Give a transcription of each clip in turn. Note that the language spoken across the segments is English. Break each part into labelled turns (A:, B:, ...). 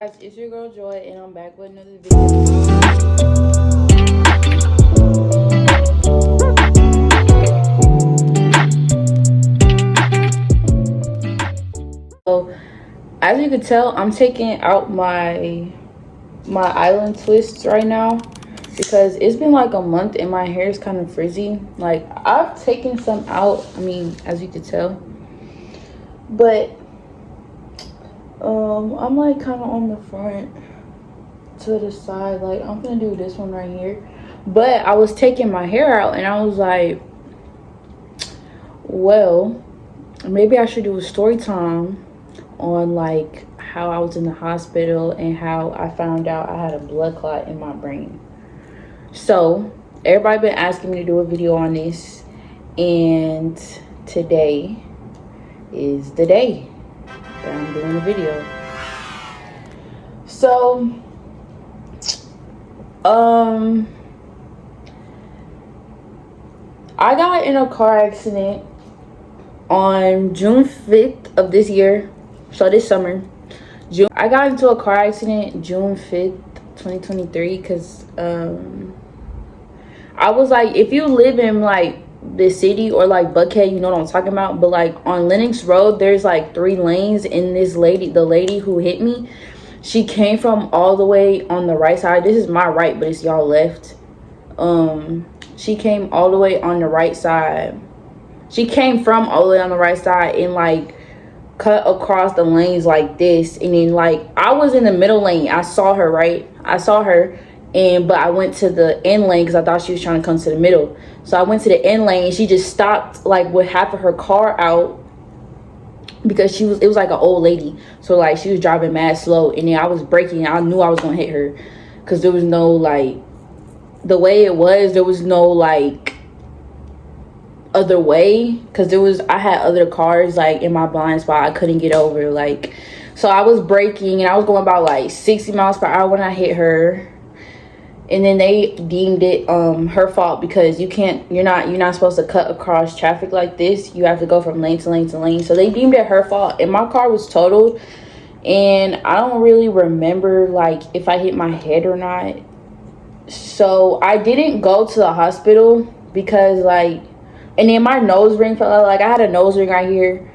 A: Guys, it's your girl Joy, and I'm back with another video. So, as you can tell, I'm taking out my island twists right now because it's been like a month and my hair is kind of frizzy. Like, I've taken some out, as you can tell, but I'm like kind of on the front to the side. Like, I'm gonna do this one right here, but I was taking my hair out and I was like, well, maybe I should do a story time on like how I was in the hospital and how I found out I had a blood clot in my brain. So everybody been asking me to do a video on this, and today is the day that I'm doing the video. So I got in a car accident on June 5th of this year. So this summer, I got into a car accident June 5th, 2023, because I was like, if you live in like the city or like Buckhead, you know what I'm talking about. But like on Lenox Road, there's like 3 lanes, and the lady who hit me, she came from all the way on the right side. This is my right, but it's y'all left. She came all the way on the right side. She came from all the way on the right side and like cut across the lanes like this, and then like I was in the middle lane. I saw her, right? I saw her, but I went to the end lane because I thought she was trying to come to the middle. So I went to the end lane and she just stopped like with half of her car out because it was like an old lady. So like she was driving mad slow, and then I was braking. I knew I was gonna hit her because there was no like, the way it was, there was no like other way, because I had other cars like in my blind spot. I couldn't get over, like, so I was braking and I was going about like 60 miles per hour when I hit her, and then they deemed it her fault because you're not supposed to cut across traffic like this. You have to go from lane to lane to lane. So they deemed it her fault, and my car was totaled, and I don't really remember like if I hit my head or not. So I didn't go to the hospital because like, and then my nose ring fell out. Like I had a nose ring right here,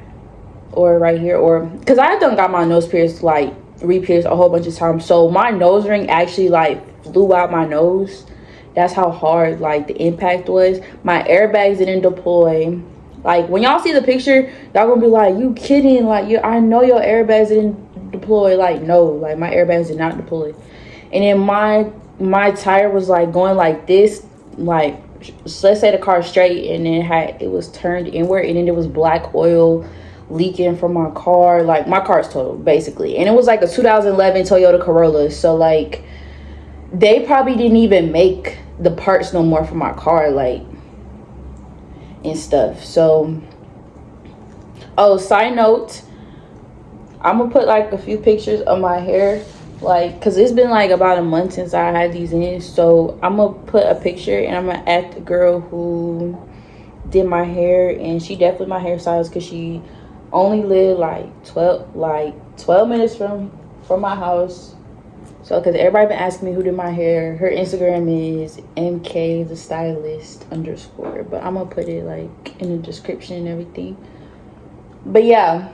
A: or because I done got my nose pierced, like re-pierced a whole bunch of times. So my nose ring actually like flew out my nose. That's how hard like the impact was. My airbags didn't deploy. Like when y'all see the picture, y'all gonna be like, you kidding? Like I know your airbags didn't deploy. Like no, like my airbags did not deploy. And then my tire was like going like this, like, so let's say the car straight, and then it was turned inward, and then there was black oil leaking from my car. Like my car's totaled basically, and it was like a 2011 Toyota Corolla. So like they probably didn't even make the parts no more for my car, like, and stuff. So oh, side note, I'm gonna put like a few pictures of my hair, like, because it's been like about a month since I had these in. So I'm gonna put a picture and I'm gonna add the girl who did my hair, and she definitely my hairstylist because she only lived like 12 minutes from my house. So because everybody been asking me who did my hair, her Instagram is mk the stylist _ but I'm gonna put it like in the description and everything. But yeah,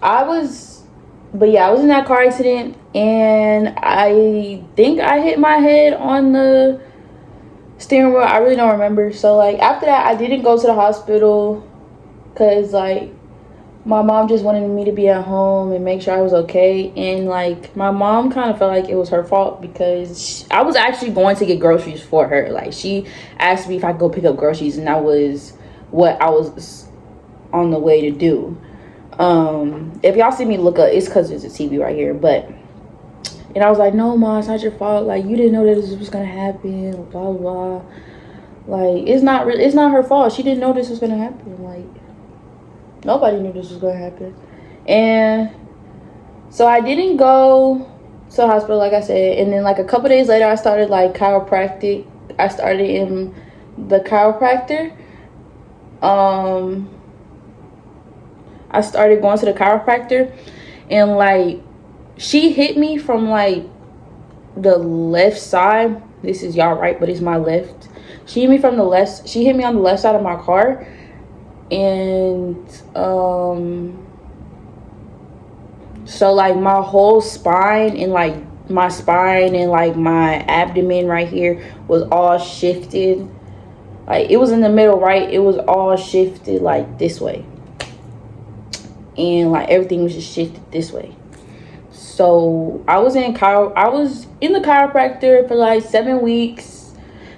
A: I was in that car accident, and I think I hit my head on the steering wheel. I really don't remember. So like after that, I didn't go to the hospital because like my mom just wanted me to be at home and make sure I was okay. And like my mom kind of felt like it was her fault because I was actually going to get groceries for her. Like she asked me if I could go pick up groceries, and that was what I was on the way to do. If y'all see me look up, it's because there's a TV right here. But and I was like, no, Ma, it's not your fault. Like you didn't know that this was gonna happen. Blah blah blah. Like it's not her fault. She didn't know this was gonna happen. Like nobody knew this was gonna happen. And so I didn't go to the hospital, like I said. And then like a couple days later, I started like chiropractic. I started in the chiropractor. I started going to the chiropractor, and like she hit me from like the left side. This is y'all right, but it's my left. She hit me from the left. She hit me on the left side of my car, and so like my whole spine and like my spine and like my abdomen right here was all shifted. Like it was in the middle, right? It was all shifted like this way, and like everything was just shifted this way. So I was in the chiropractor for like 7 weeks,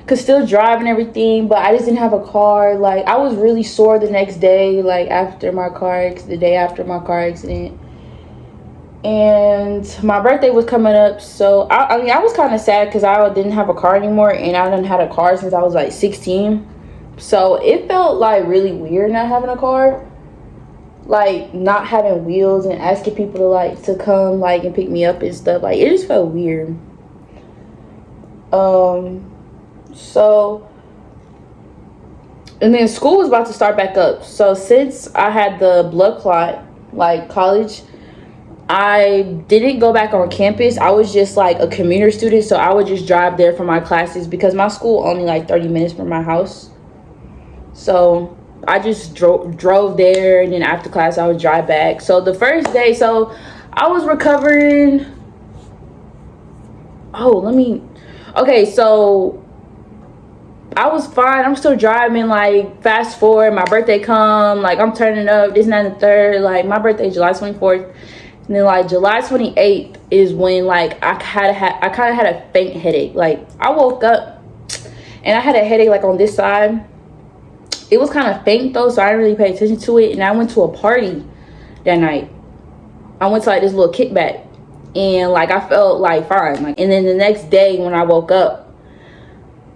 A: could still drive and everything, but I just didn't have a car. Like I was really sore the next day, like the day after my car accident. And my birthday was coming up, so I mean I was kind of sad because I didn't have a car anymore, and I didn't had a car since I was like 16. So it felt like really weird not having a car, like not having wheels and asking people to like to come like and pick me up and stuff. Like it just felt weird. So and then school was about to start back up. So since I had the blood clot, like college, I didn't go back on campus. I was just like a commuter student, so I would just drive there for my classes because my school only like 30 minutes from my house. So I just drove there, and then after class I would drive back. So the first day, so I was recovering. Okay, so I was fine. I'm still driving. Like fast forward, my birthday come. Like I'm turning up. This, and that, and the third. Like my birthday, July 24th. And then like July 28th is when like I kind of had a faint headache. Like I woke up and I had a headache like on this side. It was kind of faint though, so I didn't really pay attention to it. And I went to a party that night. I went to like this little kickback, and like I felt like fine. Like, and then the next day when I woke up,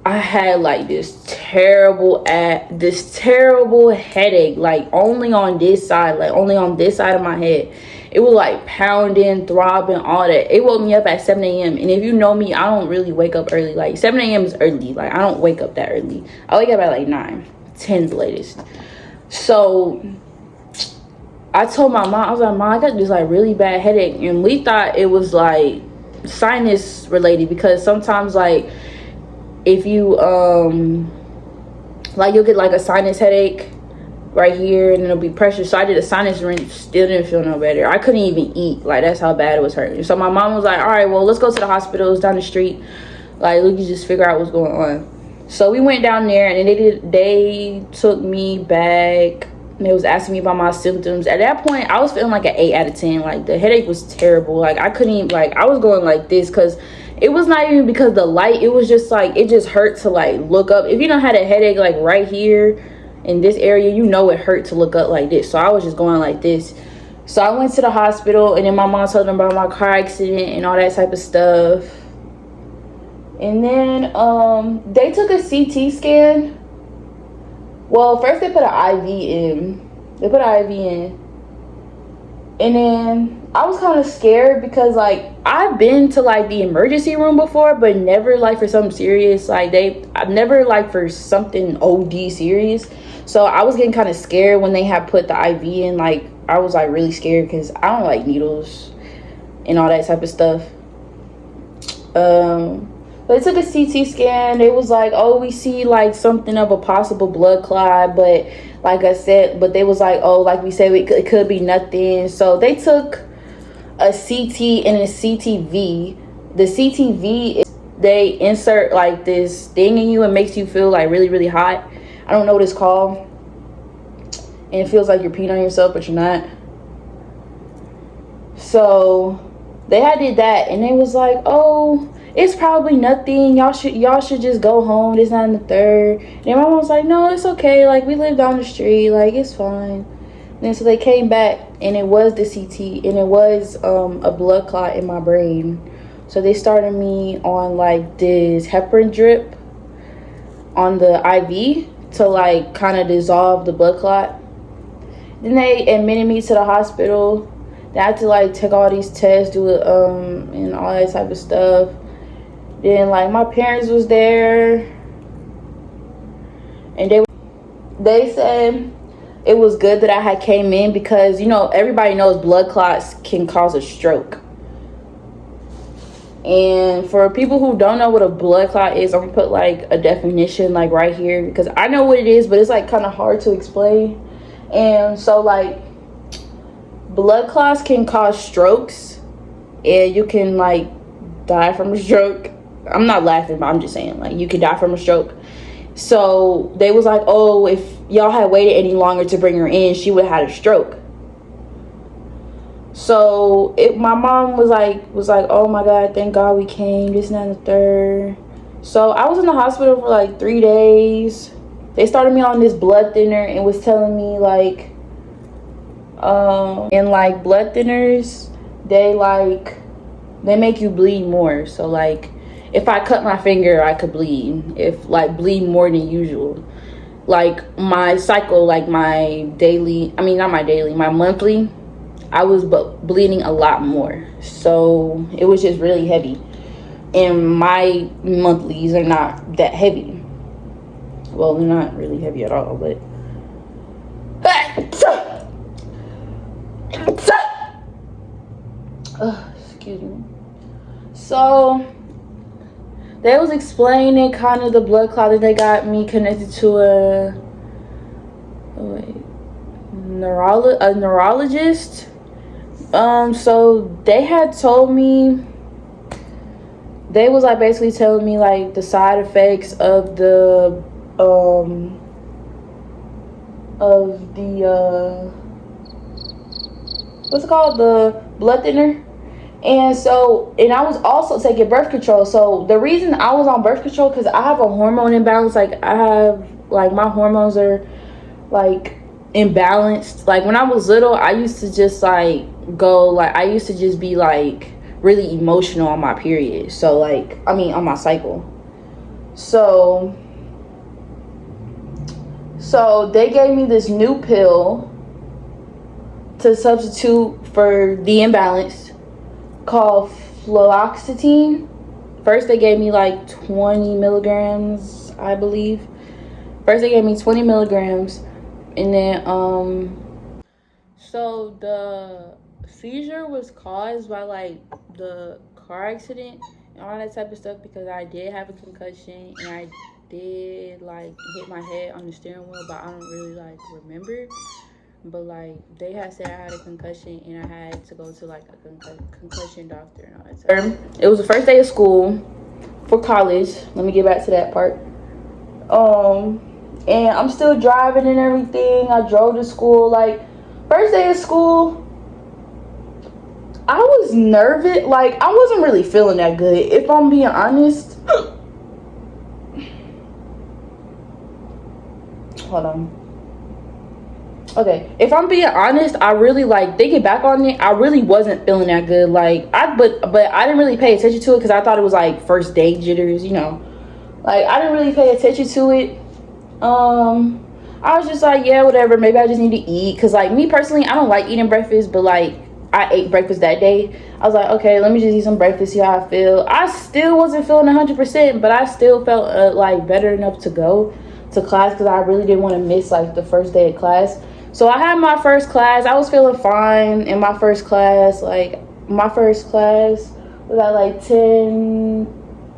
A: I had like this terrible headache, like only on this side of my head. It was like pounding, throbbing, all that. It woke me up at 7 a.m. And if you know me, I don't really wake up early. Like 7 a.m. is early. Like I don't wake up that early. I wake up at like 9, 10 the latest. So I told my mom, I was like, Mom, I got this like really bad headache. And we thought it was like sinus related, because sometimes like if you like you'll get like a sinus headache right here, and it'll be pressure. So I did a sinus rinse, still didn't feel no better. I couldn't even eat. Like that's how bad it was hurting. So my mom was like, all right, well, let's go to the hospital. It's down the street. Like we can just figure out what's going on. So we went down there, and they took me back. And they was asking me about my symptoms. At that point, I was feeling like an 8 out of 10. Like the headache was terrible. Like I couldn't even, like I was going like this, because it was not even because the light. It was just like it just hurt to like look up. If you don't had a headache like right here in this area, you know it hurt to look up like this. So I was just going like this. So I went to the hospital, and then my mom told them about my car accident and all that type of stuff. And then they took a CT scan. Well, first they put an IV in. And then I was kind of scared because like I've been to like the emergency room before, but never like for something serious. Like I've never like for something OD serious. So I was getting kind of scared when they had put the IV in. Like I was like really scared because I don't like needles and all that type of stuff. But they took a CT scan. They was like, oh, we see like something of a possible blood clot, but like I said, but they was like, oh, like we said, it could be nothing. So they took a CT and a CTV. The CTV is they insert like this thing in you and makes you feel like really, really hot. I don't know what it's called. And it feels like you're peeing on yourself, but you're not. So they had did that, and they was like, oh, it's probably nothing. Y'all should just go home. This, not in the third. And my mom was like, no, it's okay. Like we live down the street. Like it's fine. And then so they came back, and it was the CT, and it was a blood clot in my brain. So they started me on like this heparin drip on the IV to like kind of dissolve the blood clot. Then they admitted me to the hospital. They had to like take all these tests, do it and all that type of stuff. Then like my parents was there, and they said it was good that I had came in, because you know everybody knows blood clots can cause a stroke. And for people who don't know what a blood clot is, I'm gonna put like a definition like right here, because I know what it is, but it's like kind of hard to explain. And so like blood clots can cause strokes, and you can like die from a stroke. I'm not laughing, but I'm just saying, like, you can die from a stroke. So they was like, oh, if y'all had waited any longer to bring her in, she would have had a stroke. So my mom was like, oh my God, thank God we came, this and that and the third. So I was in the hospital for like 3 days. They started me on this blood thinner and was telling me like, and like blood thinners, they make you bleed more. So like if I cut my finger, I could bleed. If like bleed more than usual. Like my cycle, like my daily, my monthly, I was bleeding a lot more. So it was just really heavy. And my monthlies are not that heavy. Well, they're not really heavy at all, but excuse me. So they was explaining kind of the blood clot that they got me connected to a neurologist. So they had told me, they was like basically telling me like the side effects of the what's it called, the blood thinner. And I was also taking birth control. So the reason I was on birth control, because I have a hormone imbalance. Like I have, like, my hormones are like imbalanced. Like when I was little, I used to just like I used to just be like really emotional on my period. So like, on my cycle. So they gave me this new pill to substitute for the imbalance, called fluoxetine. First they gave me like 20 milligrams, I believe. First they gave me 20 milligrams, and then so the seizure was caused by like the car accident and all that type of stuff, because I did have a concussion and I did like hit my head on the steering wheel, but I don't really like remember. But like they had said I had a concussion and I had to go to like a concussion doctor and all that stuff. It was the first day of school for college. Let me get back to that part. And I'm still driving and everything. I drove to school. Like first day of school, I was nervous. Like I wasn't really feeling that good, if I'm being honest. Hold on. Okay, if I'm being honest, I really, like, thinking back on it, I really wasn't feeling that good. Like but I didn't really pay attention to it because I thought it was like first day jitters, you know. Like I didn't really pay attention to it. I was just like, yeah, whatever, maybe I just need to eat, because like me personally, I don't like eating breakfast, but like I ate breakfast that day. I was like, okay, let me just eat some breakfast, see how I feel. I still wasn't feeling 100%, but I still felt like better enough to go to class, because I really didn't want to miss like the first day of class. So I had my first class. I was feeling fine in my first class. Like my first class was at like 10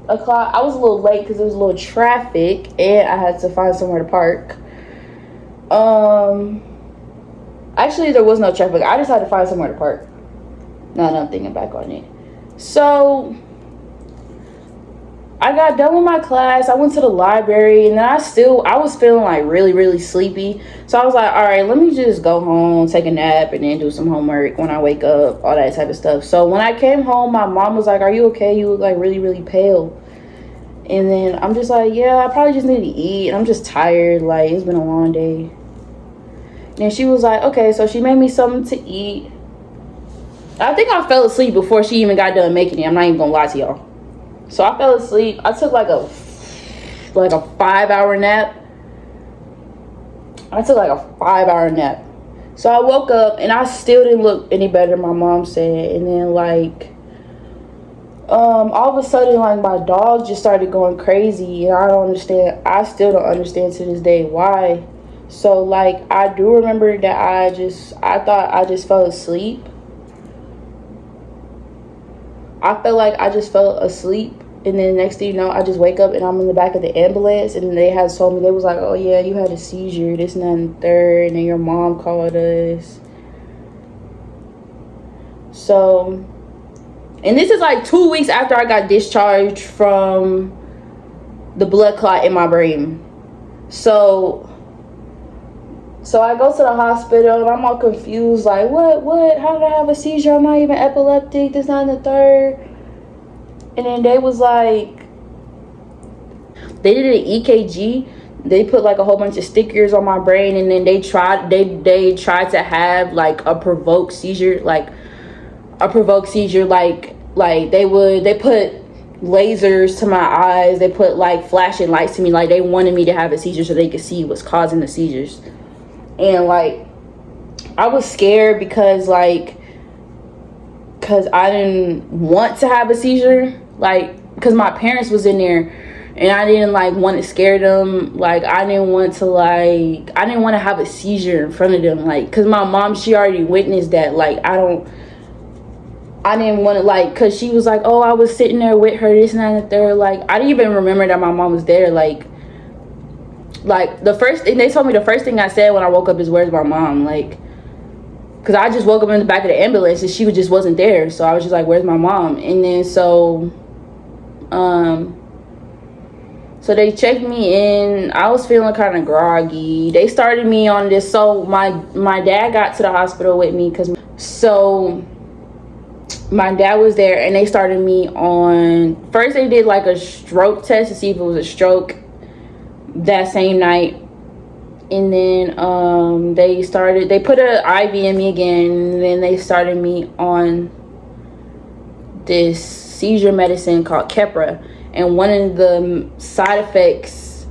A: o'clock. I was a little late because there was a little traffic and I had to find somewhere to park. Actually there was no traffic. I just had to find somewhere to park. Now that I'm thinking back on it. So I got done with my class. I went to the library, and then I was feeling like really, really sleepy. So I was like, all right, let me just go home, take a nap, and then do some homework when I wake up, all that type of stuff. So when I came home, my mom was like, are you okay? You look like really, really pale. And then I'm just like, yeah, I probably just need to eat. I'm just tired. Like, it's been a long day. And she was like, okay. So she made me something to eat. I think I fell asleep before she even got done making it. I'm not even gonna lie to y'all. So I fell asleep. I took like a 5-hour nap. So I woke up and I still didn't look any better, my mom said. And then like all of a sudden, like, my dog just started going crazy, and I still don't understand to this day why. So like I do remember that I thought I just fell asleep. I felt like I just fell asleep, and then next thing you know, I just wake up and I'm in the back of the ambulance, and they had told me, they was like, oh yeah, you had a seizure, this and that and third, and then your mom called us. So, and this is like 2 weeks after I got discharged from the blood clot in my brain. So I go to the hospital and I'm all confused, like, what? How did I have a seizure? I'm not even epileptic, this, not the third. And then they was like, they did an EKG. They put like a whole bunch of stickers on my brain, and then they tried to have like a provoked seizure, like they put lasers to my eyes, they put like flashing lights to me, like they wanted me to have a seizure so they could see what's causing the seizures. And like I was scared because I didn't want to have a seizure, like because my parents was in there, and I didn't like want to scare them. Like I didn't want to have a seizure in front of them, like because my mom, she already witnessed that. Like I didn't want to, like, because she was like, oh, I was sitting there with her, this and that and the third. Like I didn't even remember that my mom was there. Like the first thing they told me, the first thing I said when I woke up is, where's my mom? Like, because I just woke up in the back of the ambulance and she just wasn't there. So I was just like, where's my mom? And then so they checked me in. I was feeling kind of groggy. They started me on this. So my dad got to the hospital with me, my dad was there, and they started me on, first they did like a stroke test to see if it was a stroke that same night. And then they put an IV in me again, and then they started me on this seizure medicine called Keppra. And one of the side effects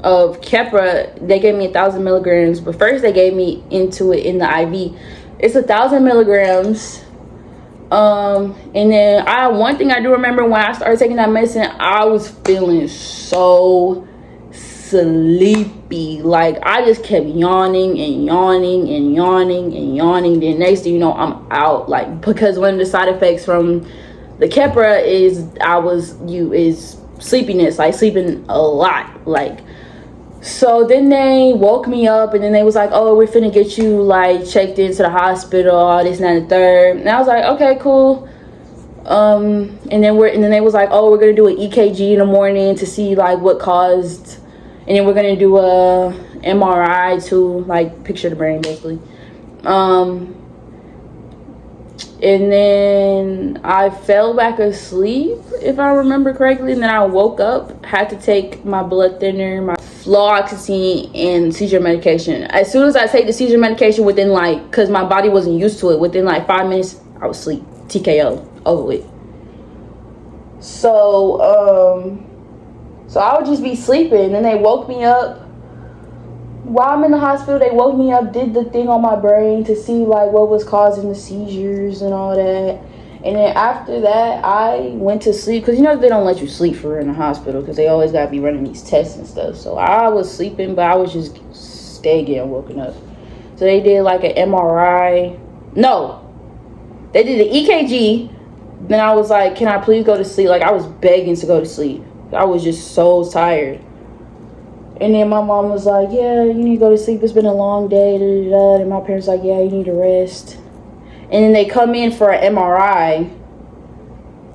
A: of Keppra, they gave me 1,000 milligrams, but first they gave me into it in the IV. It's 1,000 milligrams. And then one thing I do remember, when I started taking that medicine, I was feeling so sleepy. Like I just kept yawning and yawning and yawning and yawning. Then next thing you know, I'm out. Like, because one of the side effects from the Keppra is sleepiness, like sleeping a lot. Like, so then they woke me up, and then they was like, oh, we're finna get you like checked into the hospital, all this and that and the third. And I was like, okay, cool. And then they was like, oh, we're gonna do an EKG in the morning to see like what caused, and then we're gonna do a MRI to like picture the brain basically. And then I fell back asleep, if I remember correctly. And then I woke up, had to take my blood thinner, my fluoxetine, and seizure medication. As soon as I take the seizure medication, within like, because my body wasn't used to it, within like 5 minutes, I was asleep. TKO, over with. So I would just be sleeping, and then they woke me up. While I'm in the hospital, they woke me up, did the thing on my brain to see like what was causing the seizures and all that. And then after that, I went to sleep, because they don't let you sleep for in the hospital, because they always got to be running these tests and stuff. So I was sleeping, but I was just stay getting woken up. So they did like an MRI. No, they did the EKG. Then I was like, can I please go to sleep? Like I was begging to go to sleep. I was just so tired. And then my mom was like, yeah, you need to go to sleep. It's been a long day. Da, da, da. And my parents like, yeah, you need to rest. And then they come in for an MRI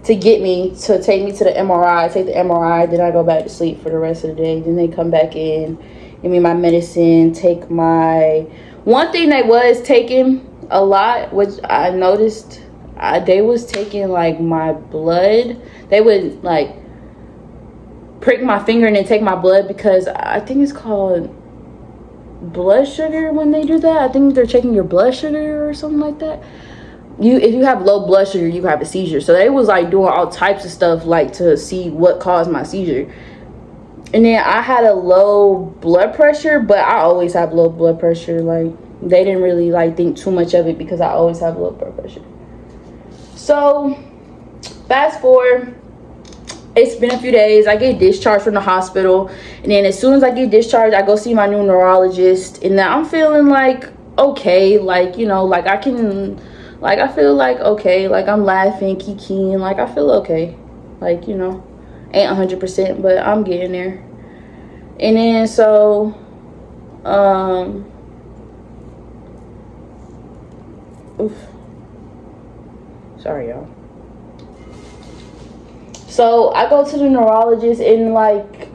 A: to take me to the MRI. Take the MRI. Then I go back to sleep for the rest of the day. Then they come back in, give me my medicine, take my... One thing they was taking a lot, which I noticed, they was taking like my blood. They would like prick my finger and then take my blood, because I think it's called blood sugar when they do that. I think they're checking your blood sugar or something like that. If you have low blood sugar, you have a seizure. So they was like doing all types of stuff like to see what caused my seizure. And then I had a low blood pressure, but I always have low blood pressure. Like they didn't really like think too much of it, because I always have low blood pressure. So fast forward, it's been a few days. I get discharged from the hospital, and then as soon as I get discharged, I go see my new neurologist, and now I'm feeling like okay, like like I can Like, I feel like okay. Like, I'm laughing, kikiing. Like, I feel okay. Like, you know, ain't 100%, but I'm getting there. And then so, oof. Sorry, y'all. So I go to the neurologist, and like,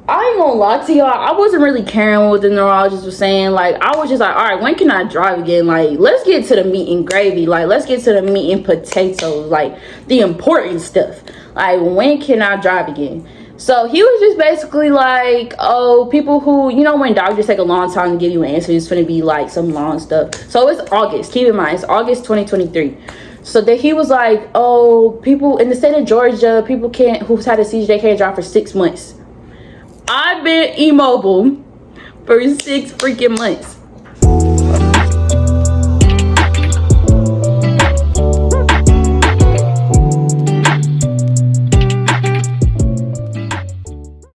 A: I ain't gonna lie to y'all, I wasn't really caring what the neurologist was saying. Like, I was just like, all right, when can I drive again? Like, let's get to the meat and gravy. Like, let's get to the meat and potatoes, like the important stuff. Like, when can I drive again? So he was just basically like, oh, people who, you know, when doctors take a long time to give you an answer, it's gonna be like some long stuff. So it's August, keep in mind, it's August 2023. So that he was like, oh, people in the state of Georgia, people can't, who's had a seizure, they can't drive for 6 months. I've been immobile for 6 freaking months.